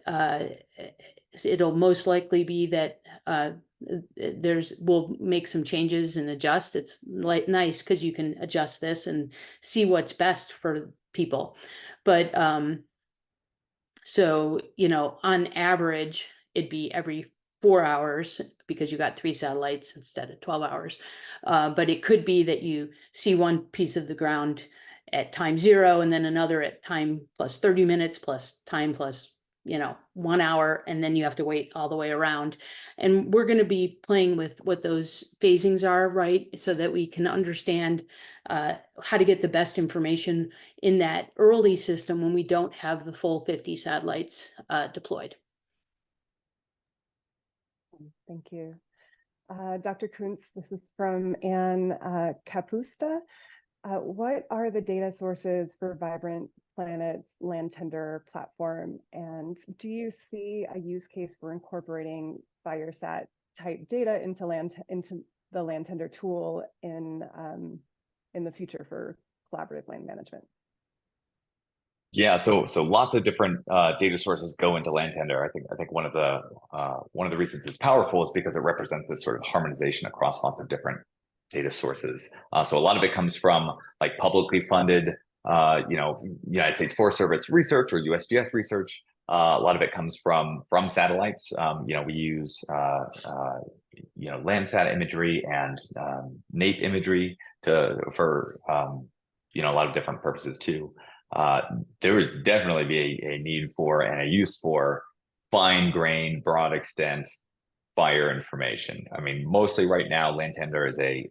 it'll most likely be that we'll make some changes and adjust. It's nice because you can adjust this and see what's best for people. But so, on average, it'd be every 4 hours, because you got 3 satellites instead of 12 hours. But it could be that you see one piece of the ground at time 0, and then another at time plus 30 minutes plus time plus 1 hour, and then you have to wait all the way around. And we're going to be playing with what those phasings are, right? So that we can understand how to get the best information in that early system when we don't have the full 50 satellites deployed. Thank you. Dr. Koontz, this is from Anne Capusta. What are the data sources for vibrant Planet's land tender platform, and do you see a use case for incorporating FireSat type data into the land tender tool in the future for collaborative land management? Yeah, so lots of different data sources go into land tender. I think one of the reasons it's powerful is because it represents this sort of harmonization across lots of different data sources. So a lot of it comes from like publicly funded, United States Forest Service research or USGS research. A lot of it comes from satellites. We use Landsat imagery and NAPE imagery for a lot of different purposes too. There would definitely be a need for and a use for fine grained, broad extent fire information. I mean, mostly right now, land tender is a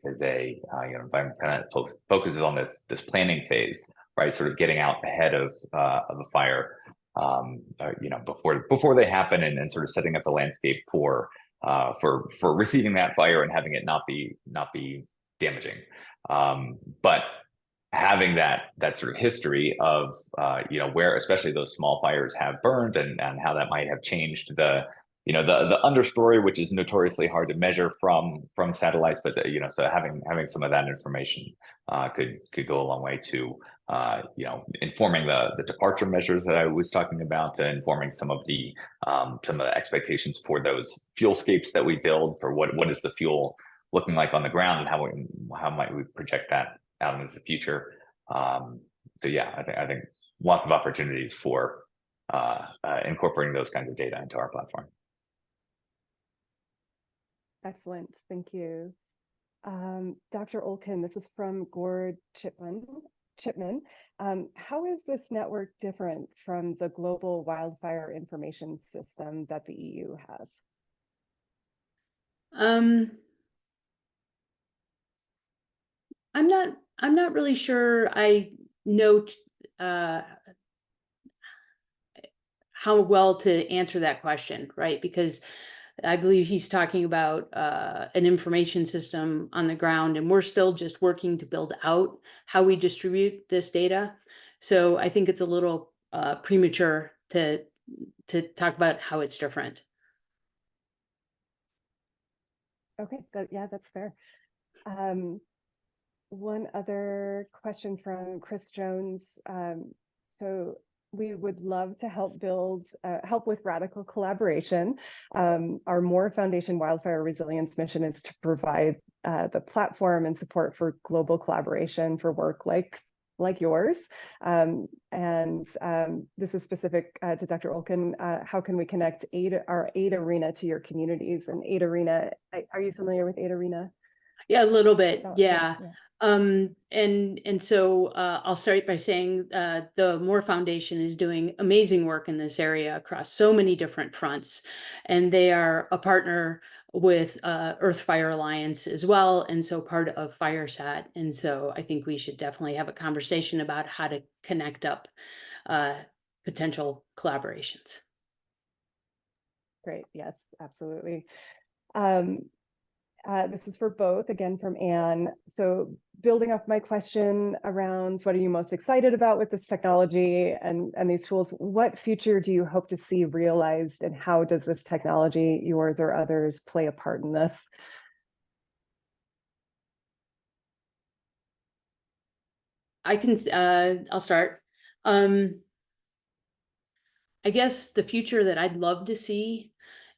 kind of focuses on this planning phase, right? Sort of getting out ahead of a fire, before they happen, and sort of setting up the landscape for receiving that fire and having it not be damaging. But having that sort of history of where especially those small fires have burned and how that might have changed the understory, which is notoriously hard to measure from satellites, but so having some of that information could go a long way to informing the departure measures that I was talking about, informing some of the expectations for those fuelscapes that we build for what is the fuel looking like on the ground, and how might we project that out into the future. So yeah, I think lots of opportunities for incorporating those kinds of data into our platform. Excellent, thank you. Dr. Olkin, this is from Gord Chipman. How is this network different from the global wildfire information system that the EU has? I'm not really sure I know how well to answer that question, right? Because I believe he's talking about an information system on the ground, and we're still just working to build out how we distribute this data. So I think it's a little premature to talk about how it's different. Okay, that's fair. One other question from Chris Jones. So we would love to help with radical collaboration. Our Moore Foundation Wildfire Resilience mission is to provide the platform and support for global collaboration for work like yours. This is specific to Dr. Olkin. How can we connect our Aid Arena to your communities? And Aid Arena, are you familiar with Aid Arena? Yeah, a little bit. Yeah. Yeah. So I'll start by saying the Moore Foundation is doing amazing work in this area across so many different fronts, and they are a partner with Earth Fire Alliance as well, and so part of FireSat. And so I think we should definitely have a conversation about how to connect up potential collaborations. Great. Yes, absolutely. This is for both, again, from Anne. So building off my question around what are you most excited about with this technology and these tools, what future do you hope to see realized, and how does this technology, yours or others, play a part in this? I'll start. I guess the future that I'd love to see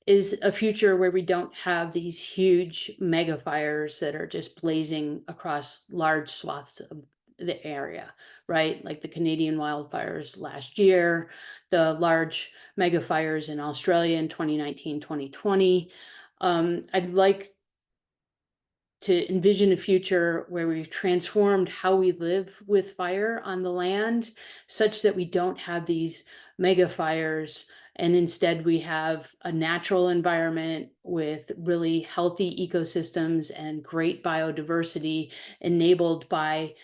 is a future where we don't have these huge mega fires that are just blazing across large swaths of the area, right? Like the Canadian wildfires last year, the large mega fires in Australia in 2019, 2020. I'd like to envision a future where we've transformed how we live with fire on the land, such that we don't have these mega fires, and instead we have a natural environment with really healthy ecosystems and great biodiversity enabled by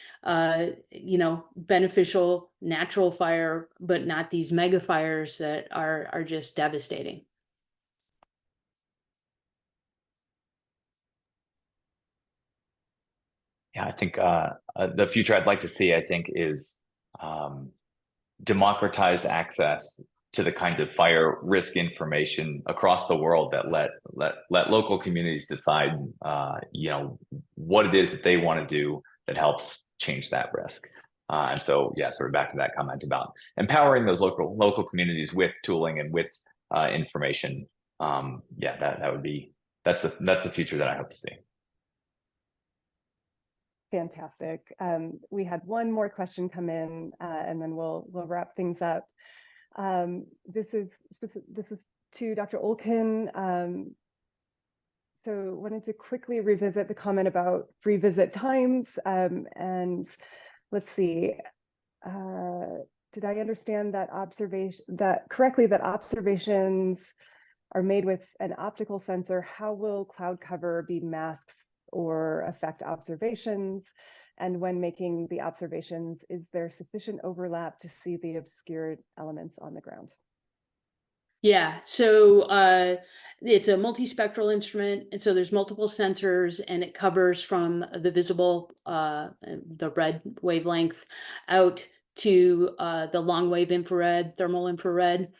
beneficial natural fire, but not these mega fires that are just devastating. Yeah, I think the future I'd like to see, I think, is democratized access to the kinds of fire risk information across the world that let local communities decide, what it is that they want to do that helps change that risk. And so, yeah, sort of back to that comment about empowering those local communities with tooling and with information. That's the future that I hope to see. Fantastic. We had one more question come in, and then we'll wrap things up. This is to Dr. Olkin. So wanted to quickly revisit the comment about free visit times, and let's see. Did I understand that correctly? That observations are made with an optical sensor. How will cloud cover be masks or affect observations? And when making the observations, is there sufficient overlap to see the obscured elements on the ground? Yeah, so it's a multispectral instrument, and so there's multiple sensors, and it covers from the visible, the red wavelength, out to the long wave infrared, thermal infrared,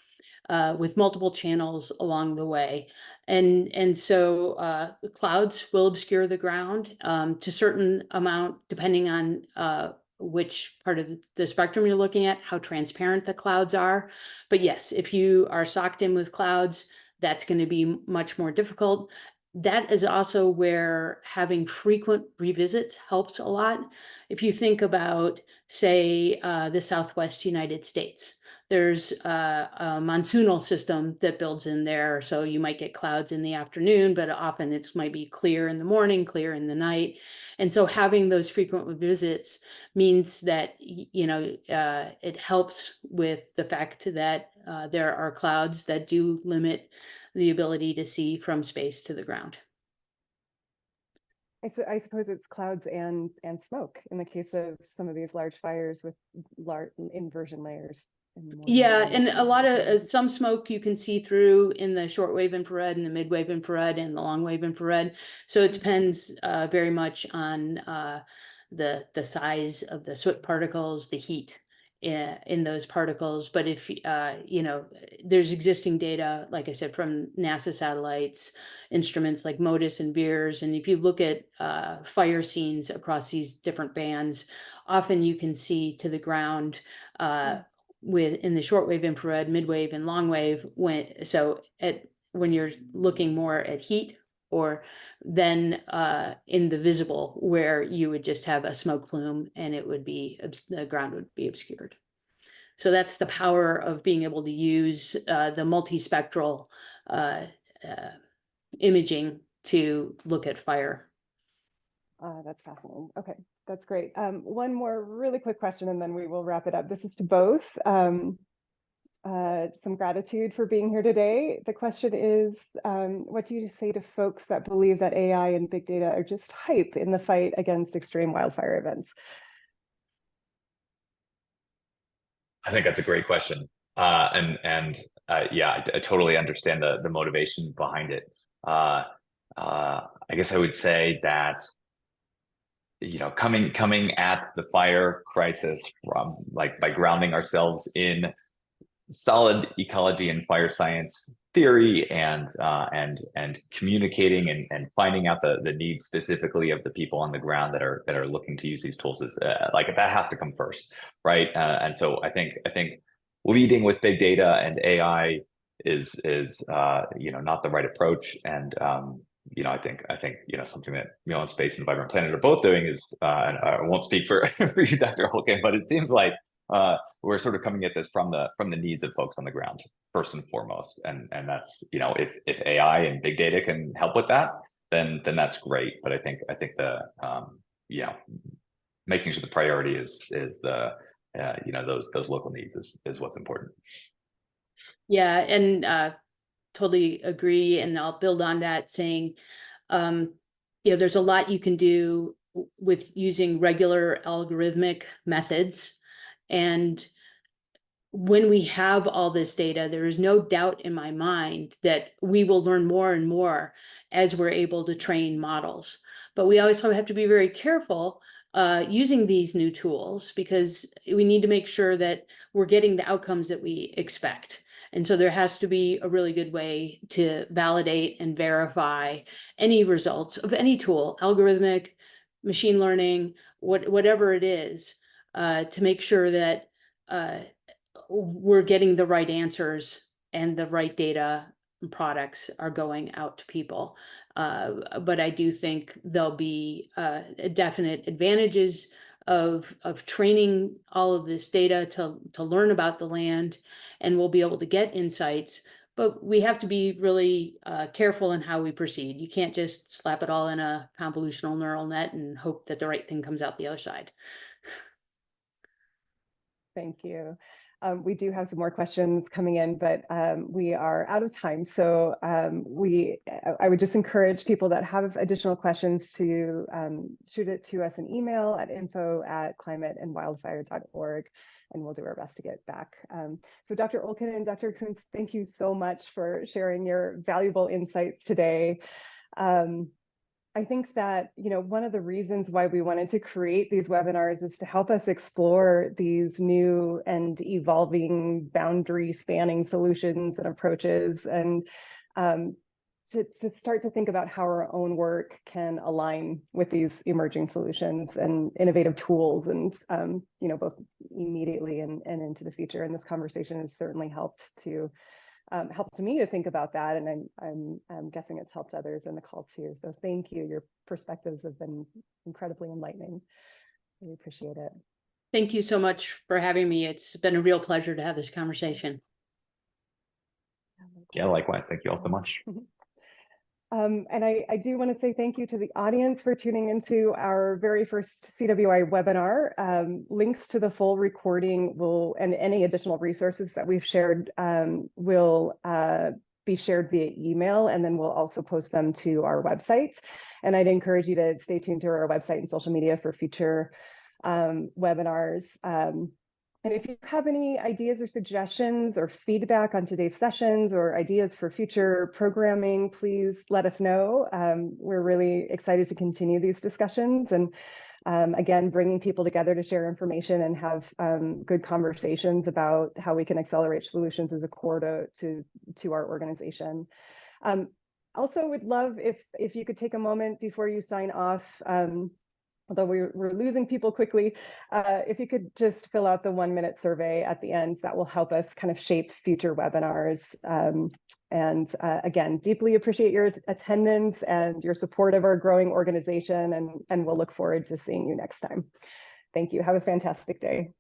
with multiple channels along the way. And so clouds will obscure the ground to a certain amount, depending on which part of the spectrum you're looking at, how transparent the clouds are. But yes, if you are socked in with clouds, that's going to be much more difficult. That is also where having frequent revisits helps a lot. If you think about, say, the Southwest United States, there's a monsoonal system that builds in there. So you might get clouds in the afternoon, but often it might be clear in the morning, clear in the night. And so having those frequent visits means that, it helps with the fact that there are clouds that do limit the ability to see from space to the ground. I suppose it's clouds and smoke in the case of some of these large fires with large inversion layers. Yeah, and a lot of some smoke you can see through in the shortwave infrared and the midwave infrared and the longwave infrared. So it depends very much on the size of the soot particles, the heat in those particles. But if there's existing data, like I said, from NASA satellites, instruments like MODIS and VIIRS, and if you look at fire scenes across these different bands, often you can see to the ground in the shortwave infrared, midwave, and longwave. When you're looking more at heat, or then in the visible, where you would just have a smoke plume and the ground would be obscured. So that's the power of being able to use the multispectral imaging to look at fire. That's fascinating. Okay, that's great. One more really quick question, and then we will wrap it up. This is to both. Some gratitude for being here today. The question is, what do you say to folks that believe that AI and big data are just hype in the fight against extreme wildfire events? I think that's a great question. I totally understand the motivation behind it. I guess I would say that, coming at the fire crisis from by grounding ourselves in solid ecology and fire science theory and communicating and finding out the needs specifically of the people on the ground that are looking to use these tools is that has to come first, right? And so I think leading with big data and AI is not the right approach. And I think something that Muon Space and Vibrant Planet are both doing is, and I won't speak for you, Dr. Olkin, but it seems like we're sort of coming at this from the needs of folks on the ground first and foremost, and that's if AI and big data can help with that, then that's great. But I think the making sure the priority is the those local needs is what's important. Yeah, and totally agree. And I'll build on that, saying, there's a lot you can do with using regular algorithmic methods. And when we have all this data, there is no doubt in my mind that we will learn more and more as we're able to train models. But we also have to be very careful using these new tools, because we need to make sure that we're getting the outcomes that we expect. And so there has to be a really good way to validate and verify any results of any tool, algorithmic, machine learning, whatever it is, to make sure that we're getting the right answers and the right data and products are going out to people. But I do think there'll be definite advantages of training all of this data to learn about the land, and we'll be able to get insights. But we have to be really careful in how we proceed. You can't just slap it all in a convolutional neural net and hope that the right thing comes out the other side. Thank you. We do have some more questions coming in, but we are out of time. So I would just encourage people that have additional questions to shoot it to us an email at info@climateandwildfire.org, and we'll do our best to get back. So Dr. Olkin and Dr. Koontz, thank you so much for sharing your valuable insights today. I think that, one of the reasons why we wanted to create these webinars is to help us explore these new and evolving boundary spanning solutions and approaches, and to start to think about how our own work can align with these emerging solutions and innovative tools, and both immediately and into the future. And this conversation has certainly helped me to think about that, and I'm guessing it's helped others in the call too. So thank you. Your perspectives have been incredibly enlightening. We appreciate it. Thank you so much for having me. It's been a real pleasure to have this conversation. Yeah, likewise. Thank you all so much. And I do want to say thank you to the audience for tuning into our very first CWI webinar. Links to the full recording and any additional resources that we've shared will be shared via email, and then we'll also post them to our website. And I'd encourage you to stay tuned to our website and social media for future webinars. And if you have any ideas or suggestions or feedback on today's sessions or ideas for future programming, please let us know. We're really excited to continue these discussions, and again, bringing people together to share information and have good conversations about how we can accelerate solutions is a core to our organization. Also, would love if you could take a moment before you sign off, although we're losing people quickly, if you could just fill out the 1-minute survey at the end, that will help us kind of shape future webinars. And again, deeply appreciate your attendance and your support of our growing organization, and we'll look forward to seeing you next time. Thank you. Have a fantastic day.